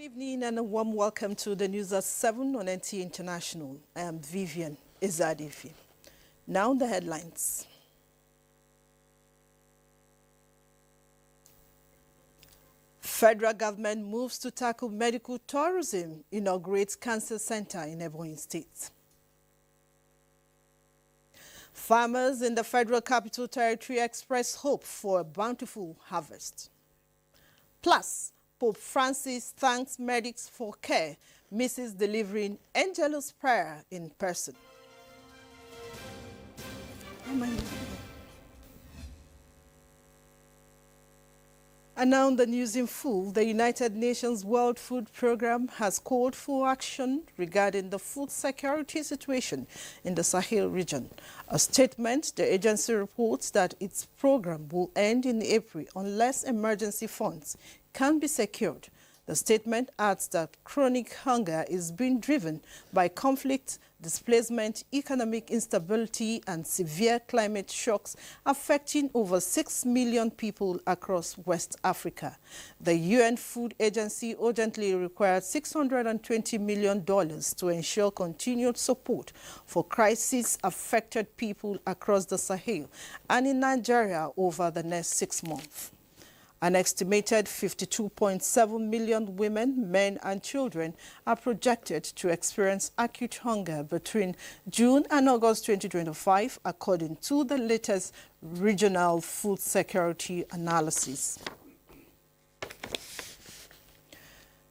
Evening and a warm welcome to the news at 7 on NTAi International. I am Vivian Izadifi. Now the headlines. Federal government moves to tackle medical tourism, inaugurates cancer center in Ebonyi State. Farmers in the Federal Capital Territory express hope for a bountiful harvest. Plus, Pope Francis thanks medics for care, misses delivering Angelus prayer in person. And now the news in full. The United Nations World Food Programme has called for action regarding the food security situation in the Sahel region. A statement, the agency reports that its program will end in April unless emergency funds can be secured. The statement adds that chronic hunger is being driven by conflict, displacement, economic instability, and severe climate shocks affecting over 6 million people across West Africa. The UN Food Agency urgently required $620 million to ensure continued support for crisis-affected people across the Sahel and in Nigeria over the next 6 months. An estimated 52.7 million women, men and children are projected to experience acute hunger between June and August 2025, according to the latest regional food security analysis.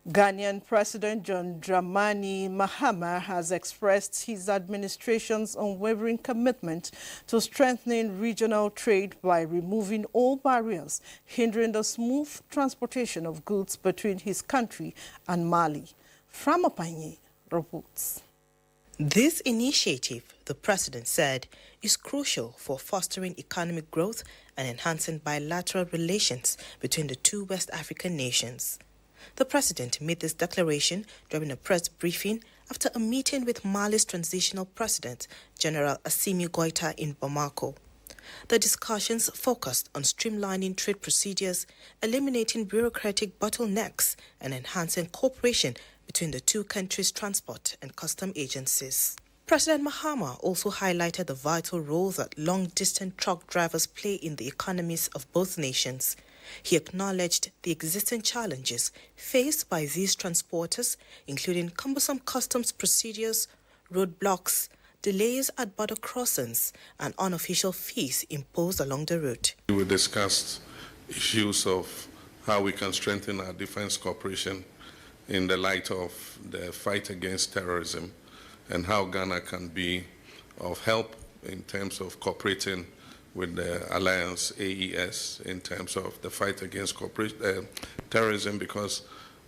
Ghanaian President John Dramani Mahama has expressed his administration's unwavering commitment to strengthening regional trade by removing all barriers hindering the smooth transportation of goods between his country and Mali. Framapanye reports. This initiative, the president said, is crucial for fostering economic growth and enhancing bilateral relations between the two West African nations. The president made this declaration during a press briefing after a meeting with Mali's transitional president, General Assimi Goïta, in Bamako. The discussions focused on streamlining trade procedures, eliminating bureaucratic bottlenecks, and enhancing cooperation between the two countries' transport and custom agencies. President Mahama also highlighted the vital role that long-distance truck drivers play in the economies of both nations. He acknowledged the existing challenges faced by these transporters, including cumbersome customs procedures, roadblocks, delays at border crossings, and unofficial fees imposed along the route. We discussed issues of how we can strengthen our defense cooperation in the light of the fight against terrorism and how Ghana can be of help in terms of cooperating with the Alliance AES in terms of the fight against terrorism, because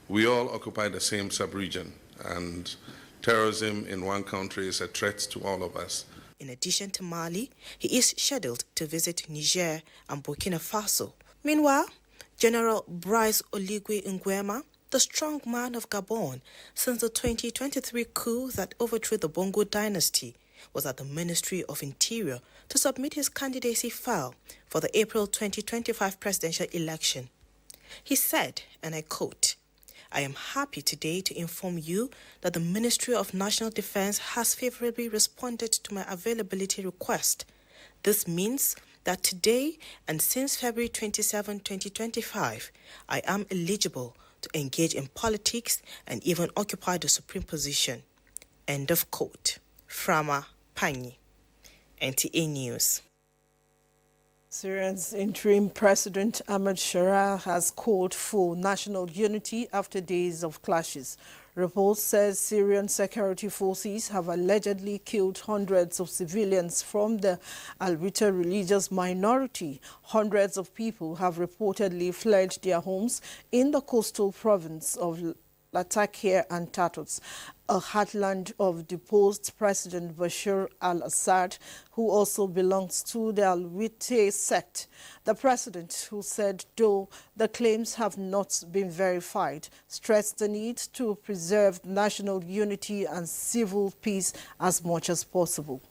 we all occupy the same sub-region and terrorism in one country is a threat to all of us. In addition to Mali, he is scheduled to visit Niger and Burkina Faso. Meanwhile, General Brice Oligui Nguema, the strong man of Gabon since the 2023 coup that overthrew the Bongo dynasty, was at the Ministry of Interior to submit his candidacy file for the April 2025 presidential election. He said, and I quote, "I am happy today to inform you that the Ministry of National Defense has favorably responded to my availability request. This means that today and since February 27, 2025, I am eligible to engage in politics and even occupy the supreme position." End of quote. Frama Panyi, NTAi News. Syria's interim president Ahmed Shara has called for national unity after days of clashes. Reports says Syrian security forces have allegedly killed hundreds of civilians from the Alawite religious minority. Hundreds of people have reportedly fled their homes in the coastal province of Latakia and Tartus, a heartland of deposed President Bashar al-Assad, who also belongs to the Alawite sect. The president, who said though the claims have not been verified, stressed the need to preserve national unity and civil peace as much as possible.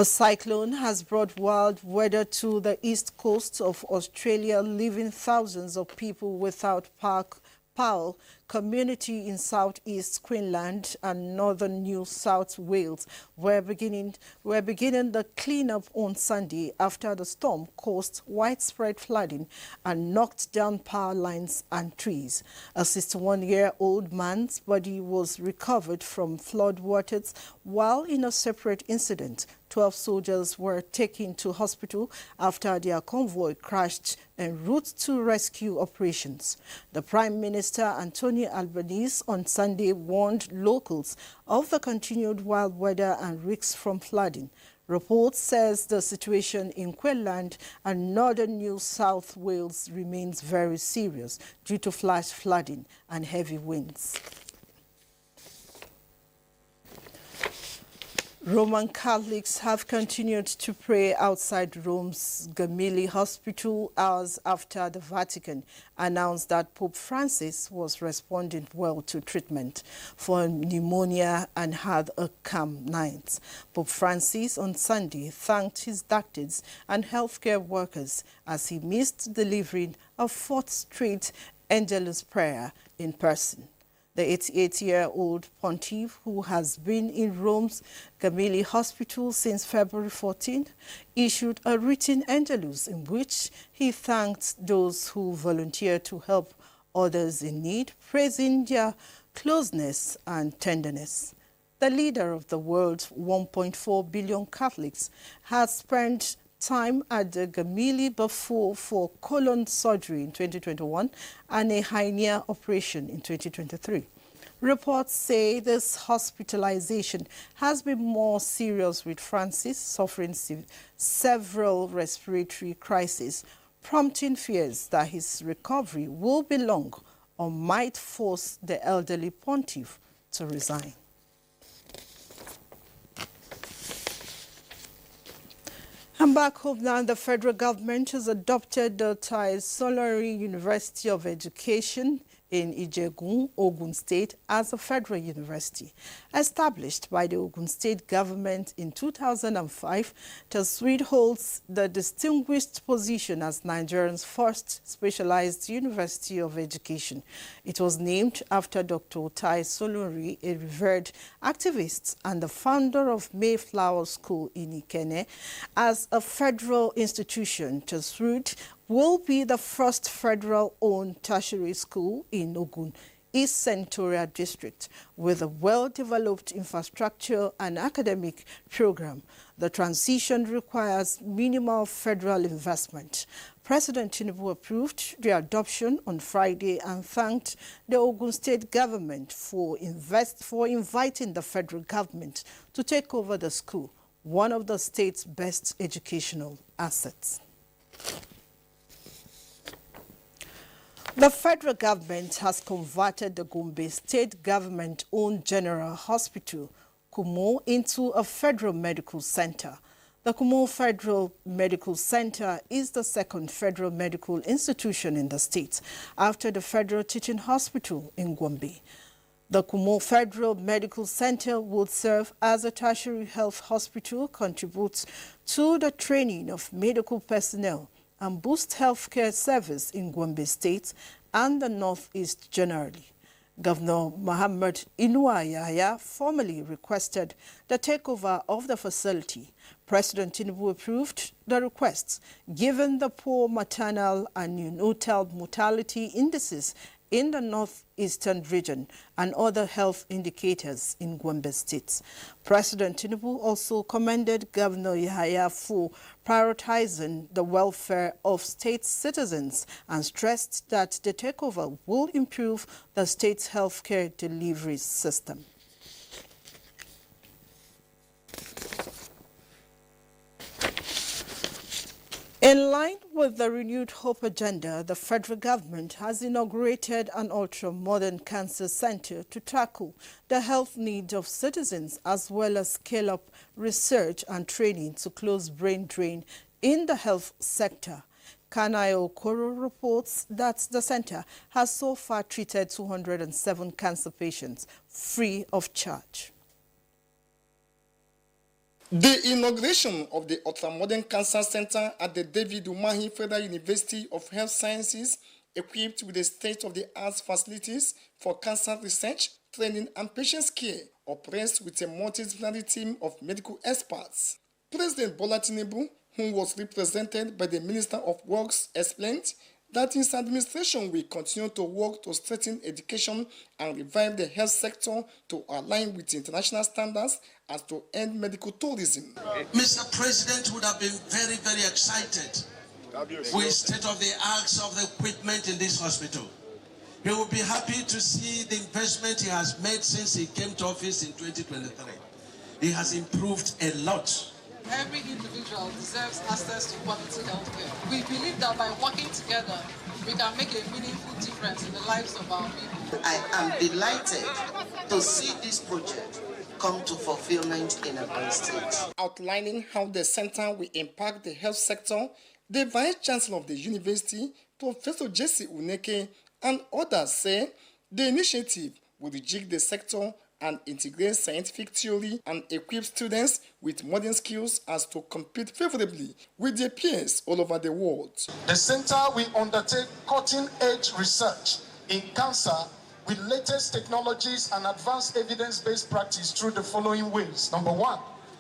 A cyclone has brought wild weather to the east coast of Australia, leaving thousands of people without power. Community in southeast Queensland and northern New South Wales were beginning the cleanup on Sunday after the storm caused widespread flooding and knocked down power lines and trees. A 61-year-old man's body was recovered from floodwaters, while in a separate incident, 12 soldiers were taken to hospital after their convoy crashed en route to rescue operations. The Prime Minister, Anthony Albanese, on Sunday warned locals of the continued wild weather and risks from flooding. Reports says the situation in Queensland and northern New South Wales remains very serious due to flash flooding and heavy winds. Roman Catholics have continued to pray outside Rome's Gemelli Hospital hours after the Vatican announced that Pope Francis was responding well to treatment for pneumonia and had a calm night. Pope Francis on Sunday thanked his doctors and healthcare workers as he missed delivering a fourth straight Angelus prayer in person. The 88-year-old pontiff, who has been in Rome's Gemelli Hospital since February 14, issued a written Angelus in which he thanked those who volunteered to help others in need, praising their closeness and tenderness. The leader of the world's 1.4 billion Catholics has spent time at the Gemelli before for colon surgery in 2021 and a hernia operation in 2023. Reports say this hospitalization has been more serious, with Francis suffering several respiratory crises, prompting fears that his recovery will be long or might force the elderly pontiff to resign. And back home now, the federal government has adopted the NTAi University of Education in Ijegun, Ogun State, as a federal university. Established by the Ogun State government in 2005, TASWID holds the distinguished position as Nigerian's first specialized university of education. It was named after Dr. Tai Solori, a revered activist and the founder of Mayflower School in Ikenne. As a federal institution, TASWID will be the first federal-owned tertiary school in Ogun East Senatorial District with a well-developed infrastructure and academic program. The transition requires minimal federal investment. President Tinubu approved the adoption on Friday and thanked the Ogun State government for inviting the federal government to take over the school, one of the state's best educational assets. The federal government has converted the Gombe state government-owned General Hospital, Kumo, into a federal medical center. The Kumo Federal Medical Center is the second federal medical institution in the state after the Federal Teaching Hospital in Gombe. The Kumo Federal Medical Center will serve as a tertiary health hospital, contribute to the training of medical personnel, and boost healthcare service in Gombe State and the Northeast generally. Governor Muhammad Inuwa formally requested the takeover of the facility. President Tinubu approved the requests, given the poor maternal and neonatal mortality indices in the northeastern region and other health indicators in Gombe State. President Tinubu also commended Governor Yahaya for prioritizing the welfare of state citizens and stressed that the takeover will improve the state's healthcare delivery system. In line with the renewed hope agenda, the federal government has inaugurated an ultra-modern cancer center to tackle the health needs of citizens, as well as scale up research and training to close brain drain in the health sector. Kanayo Okoro reports that the center has so far treated 207 cancer patients free of charge. The inauguration of the ultra-modern cancer center at the David Umahi Federal University of Health Sciences, equipped with the state-of-the-art facilities for cancer research, training and patient care, operates with a multidisciplinary team of medical experts. President Bola Tinubu, who was represented by the Minister of Works, explained that his administration will continue to work to strengthen education and revive the health sector to align with international standards as to end medical tourism. Mr. President would have been very, very excited with state-of-the-art of the equipment in this hospital. He will be happy to see the investment he has made since he came to office in 2023. He has improved a lot. Every individual deserves access to quality healthcare. We believe that by working together, we can make a meaningful difference in the lives of our people. I am delighted to see this project come to fulfillment in Ebonyi State. Outlining how the center will impact the health sector, the Vice Chancellor of the university, Professor Jesse Uneke, and others say the initiative will rejig the sector and integrate scientific theory and equip students with modern skills as to compete favorably with their peers all over the world. The center will undertake cutting-edge research in cancer with latest technologies and advanced evidence-based practice through the following ways. Number one,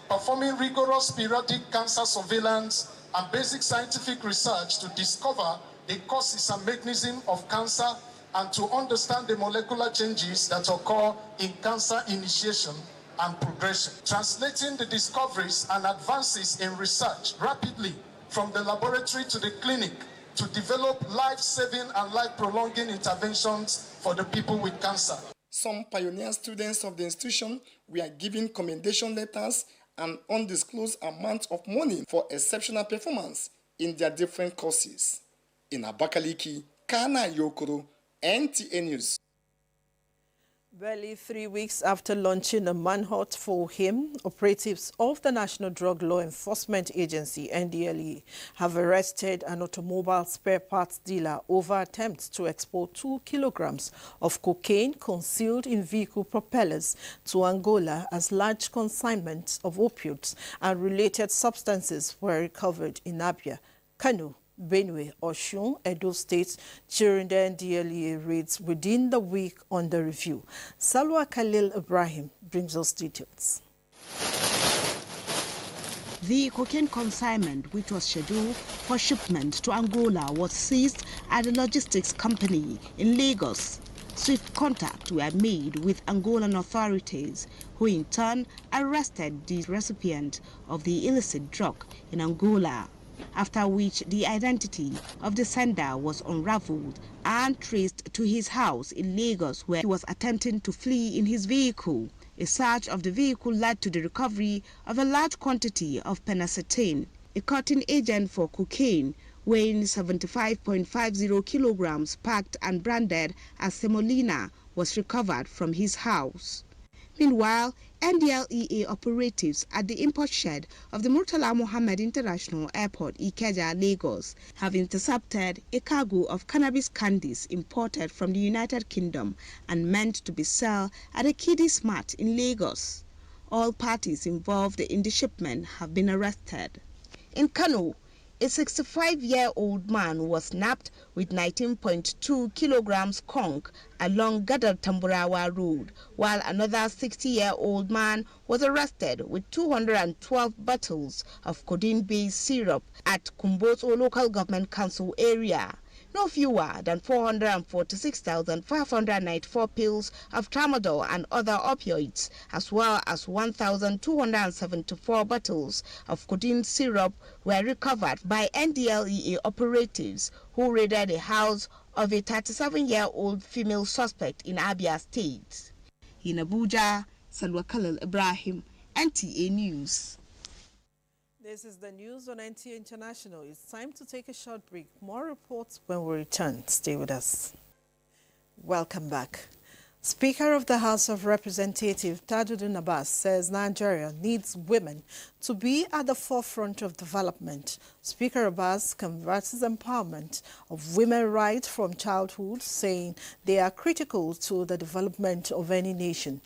performing rigorous periodic cancer surveillance and basic scientific research to discover the causes and mechanism of cancer and to understand the molecular changes that occur in cancer initiation and progression. Translating the discoveries and advances in research rapidly from the laboratory to the clinic to develop life-saving and life-prolonging interventions for the people with cancer. Some pioneer students of the institution were given commendation letters and undisclosed amount of money for exceptional performance in their different courses. In Abakaliki, Kana Yokoro, NTAi News. Barely 3 weeks after launching a manhunt for him, operatives of the National Drug Law Enforcement Agency, NDLEA, have arrested an automobile spare parts dealer over attempts to export 2 kilograms of cocaine concealed in vehicle propellers to Angola, as large consignments of opioids and related substances were recovered in Abuja, Kano, Benue, Osun, Edo States during the NDLEA raids within the week under review. Salwa Khalil Ibrahim brings us details. The cocaine consignment, which was scheduled for shipment to Angola, was seized at a logistics company in Lagos. Swift contact were made with Angolan authorities, who in turn arrested the recipient of the illicit drug in Angola, after which the identity of the sender was unraveled and traced to his house in Lagos, where he was attempting to flee in his vehicle. A search of the vehicle led to the recovery of a large quantity of phenacetin, a cutting agent for cocaine, weighing 75.50 kilograms, packed and branded as Semolina, was recovered from his house. Meanwhile, NDLEA operatives at the import shed of the Murtala Mohammed International Airport, Ikeja, Lagos, have intercepted a cargo of cannabis candies imported from the United Kingdom and meant to be sold at a kiddies mart in Lagos. All parties involved in the shipment have been arrested. In Kano, a 65-year-old man was nabbed with 19.2 kilograms conch along Gadar Tamburawa Road, while another 60-year-old man was arrested with 212 bottles of codeine-based syrup at Kumboso Local Government Council area. No fewer than 446,594 pills of tramadol and other opioids, as well as 1,274 bottles of codeine syrup were recovered by NDLEA operatives who raided a house of a 37-year-old female suspect in Abia State. In Abuja, Salwa Khalil Ibrahim, NTAi News. This is the news on NTAi International. It's time to take a short break. More reports when we return. Stay with us. Welcome back. Speaker of the House of Representatives Tajuddin Abbas says Nigeria needs women to be at the forefront of development. Speaker Abbas converses empowerment of women right from childhood, saying they are critical to the development of any nation.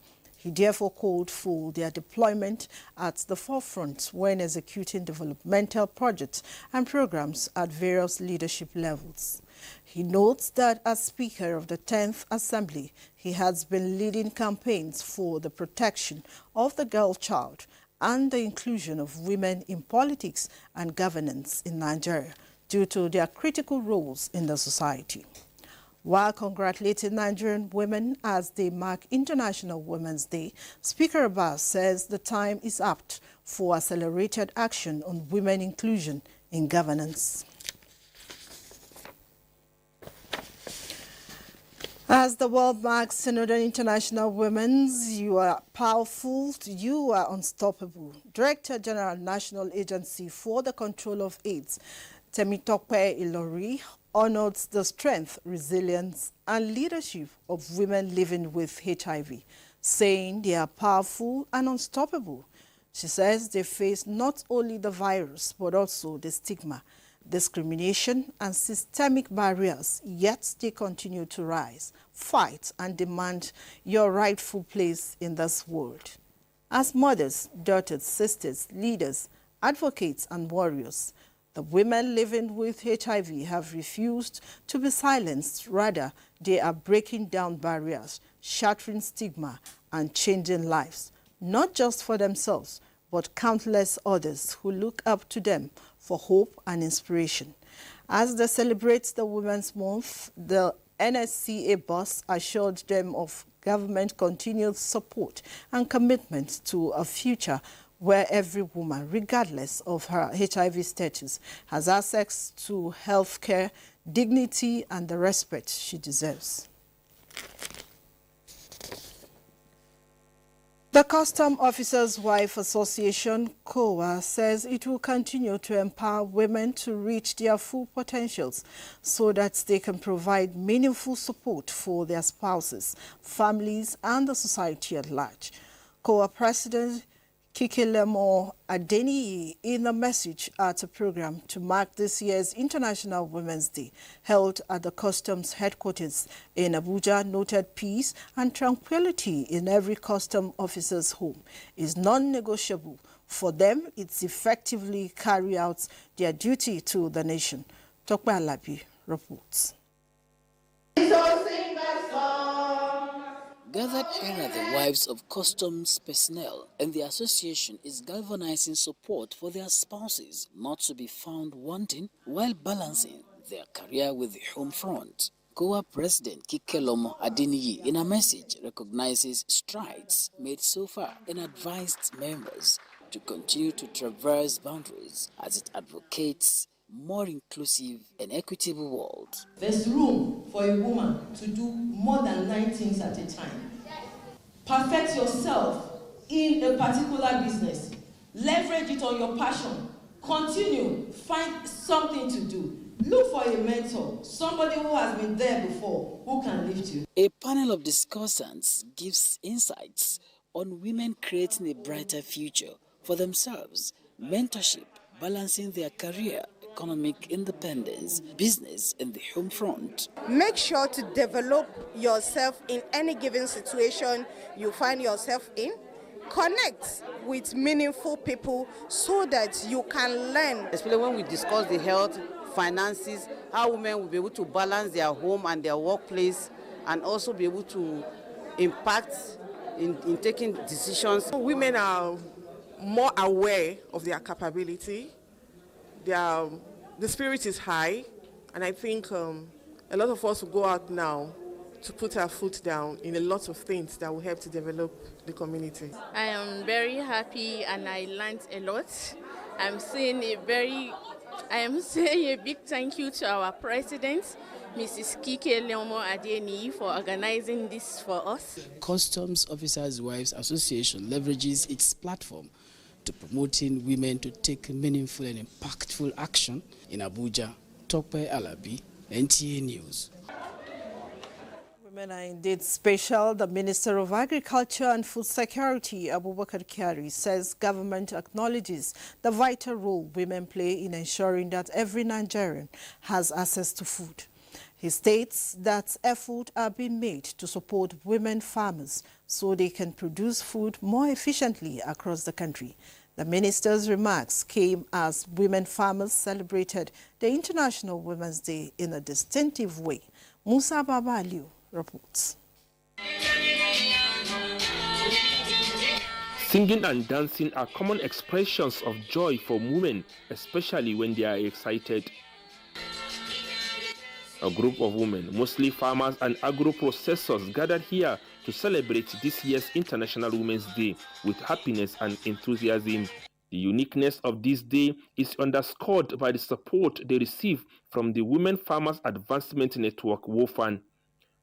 He therefore called for their deployment at the forefront when executing developmental projects and programs at various leadership levels. He notes that as Speaker of the 10th Assembly, he has been leading campaigns for the protection of the girl child and the inclusion of women in politics and governance in Nigeria due to their critical roles in the society. While congratulating Nigerian women as they mark International Women's Day, Speaker Abbas says the time is apt for accelerated action on women inclusion in governance. As the world marks another International Women's, you are powerful, you are unstoppable. Director General National Agency for the Control of AIDS, Temitope Ilori, honored the strength, resilience, and leadership of women living with HIV, saying they are powerful and unstoppable. She says they face not only the virus, but also the stigma, discrimination, and systemic barriers, yet they continue to rise, fight, and demand your rightful place in this world. As mothers, daughters, sisters, leaders, advocates, and warriors, the women living with HIV have refused to be silenced. Rather, they are breaking down barriers, shattering stigma, and changing lives, not just for themselves, but countless others who look up to them for hope and inspiration. As they celebrate the Women's Month, the NTAi boss assured them of government continued support and commitment to a future where every woman, regardless of her HIV status, has access to health care, dignity, and the respect she deserves. The Custom Officers' Wife Association, COA, says it will continue to empower women to reach their full potentials so that they can provide meaningful support for their spouses, families, and the society at large. COA President Kikelemo Adeniyi, in a message at a program to mark this year's International Women's Day, held at the Customs headquarters in Abuja, noted peace and tranquility in every custom officer's home is non-negotiable. For them, it's effectively carry out their duty to the nation. Tokwe Alabi reports. Gathered here are the wives of customs personnel, and the association is galvanizing support for their spouses not to be found wanting while balancing their career with the home front. COA President Kikelemo Adeniyi, in a message, recognizes strides made so far and advised members to continue to traverse boundaries as it advocates more inclusive and equitable world. There's room for a woman to do more than 9 things at a time. Perfect yourself in a particular business. Leverage it on your passion. Continue. Find something to do. Look for a mentor, somebody who has been there before, who can lift you. A panel of discussants gives insights on women creating a brighter future for themselves, mentorship, balancing their career, economic independence, business, and the home front. Make sure to develop yourself in any given situation you find yourself in. Connect with meaningful people so that you can learn. Especially when we discuss the health, finances, how women will be able to balance their home and their workplace and also be able to impact in taking decisions. Women are more aware of their capability. The spirit is high, and I think a lot of us will go out now to put our foot down in a lot of things that will help to develop the community. I am very happy and I learned a lot. I am saying a big thank you to our president, Mrs. Kikelemo Adeniyi, for organizing this for us. Customs Officers' Wives Association leverages its platform to promoting women to take meaningful and impactful action in Abuja. Tokwe Alabi, NTAi News. Women are indeed special. The Minister of Agriculture and Food Security, Abubakar Kyari, says government acknowledges the vital role women play in ensuring that every Nigerian has access to food. He states that efforts are being made to support women farmers so they can produce food more efficiently across the country. The minister's remarks came as women farmers celebrated the International Women's Day in a distinctive way. Musa Baba Aliu reports. Singing and dancing are common expressions of joy for women, especially when they are excited. A group of women, mostly farmers and agro-processors, gathered here to celebrate this year's International Women's Day with happiness and enthusiasm. The uniqueness of this day is underscored by the support they receive from the Women Farmers Advancement Network, WOFAN.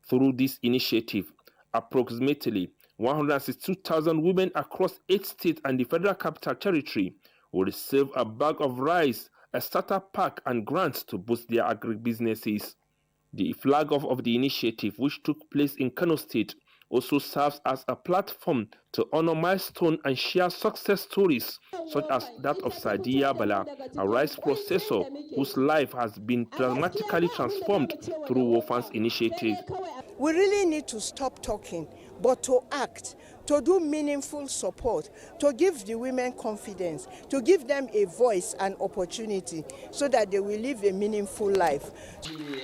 Through this initiative, approximately 162,000 women across 8 states and the Federal Capital Territory will receive a bag of rice, a starter pack, and grants to boost their agribusinesses. The flag off of the initiative, which took place in Kano State, also serves as a platform to honor milestones and share success stories, such as that of Sadiya Bala, a rice processor whose life has been dramatically transformed through WOFAN's initiative. We really need to stop talking, but to act, to do meaningful support, to give the women confidence, to give them a voice and opportunity so that they will live a meaningful life.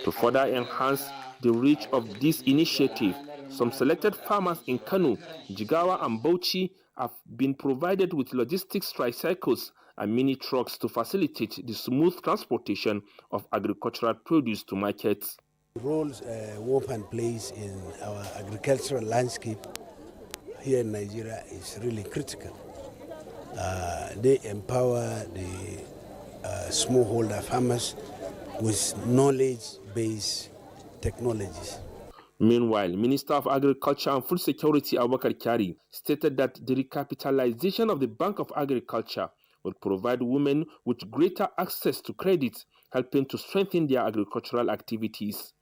To further enhance the reach of this initiative, some selected farmers in Kano, Jigawa and Bauchi have been provided with logistics tricycles and mini trucks to facilitate the smooth transportation of agricultural produce to markets. The roles WOFAN plays in our agricultural landscape here in Nigeria is really critical. They empower the smallholder farmers with knowledge-based technologies. Meanwhile, Minister of Agriculture and Food Security Abubakar Kyari stated that the recapitalization of the Bank of Agriculture will provide women with greater access to credit, helping to strengthen their agricultural activities.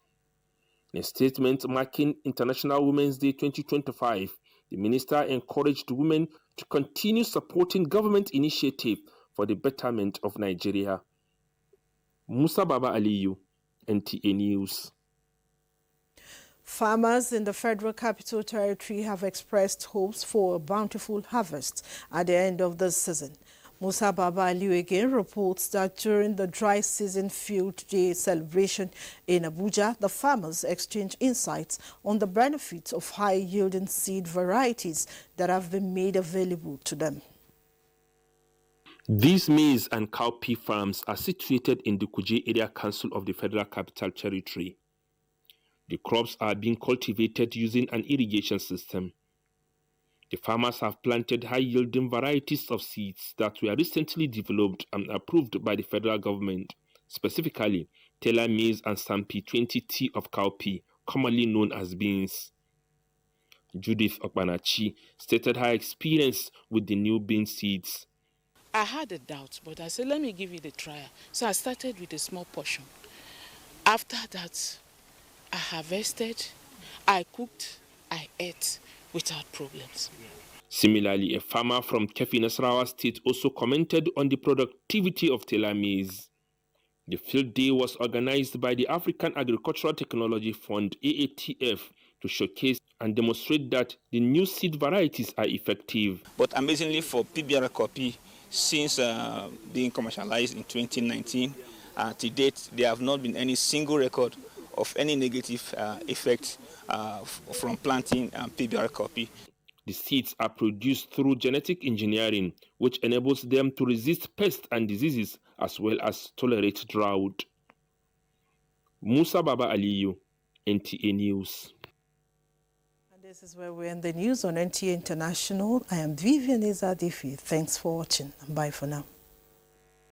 In a statement marking International Women's Day 2025, the minister encouraged women to continue supporting government initiatives for the betterment of Nigeria. Musa Baba Aliyu, NTAi News. Farmers in the Federal Capital Territory have expressed hopes for a bountiful harvest at the end of the season. Musa Baba Aliu again reports that during the dry season field day celebration in Abuja, the farmers exchanged insights on the benefits of high-yielding seed varieties that have been made available to them. These maize and cowpea farms are situated in the Kuje Area Council of the Federal Capital Territory. The crops are being cultivated using an irrigation system. The farmers have planted high-yielding varieties of seeds that were recently developed and approved by the federal government, specifically Taylor maize and Sampi 20T of cowpea, commonly known as beans. Judith Okpanachi stated her experience with the new bean seeds. I had a doubt, but I said, let me give it a try. So I started with a small portion. After that, I harvested, I cooked, I ate without problems. Similarly, a farmer from Kefi Nasarawa State also commented on the productivity of Taylor maize. The field day was organized by the African Agricultural Technology Fund, AATF, to showcase and demonstrate that the new seed varieties are effective. But amazingly for PBR copy, since being commercialized in 2019, to date, there have not been any single record of any negative effect from planting PBR copy. The seeds are produced through genetic engineering, which enables them to resist pests and diseases as well as tolerate drought. Musa Baba Aliyu, NTAi News. And this is where we end the news on NTAi International. I am Vivian Izadifi. Thanks for watching. Bye for now.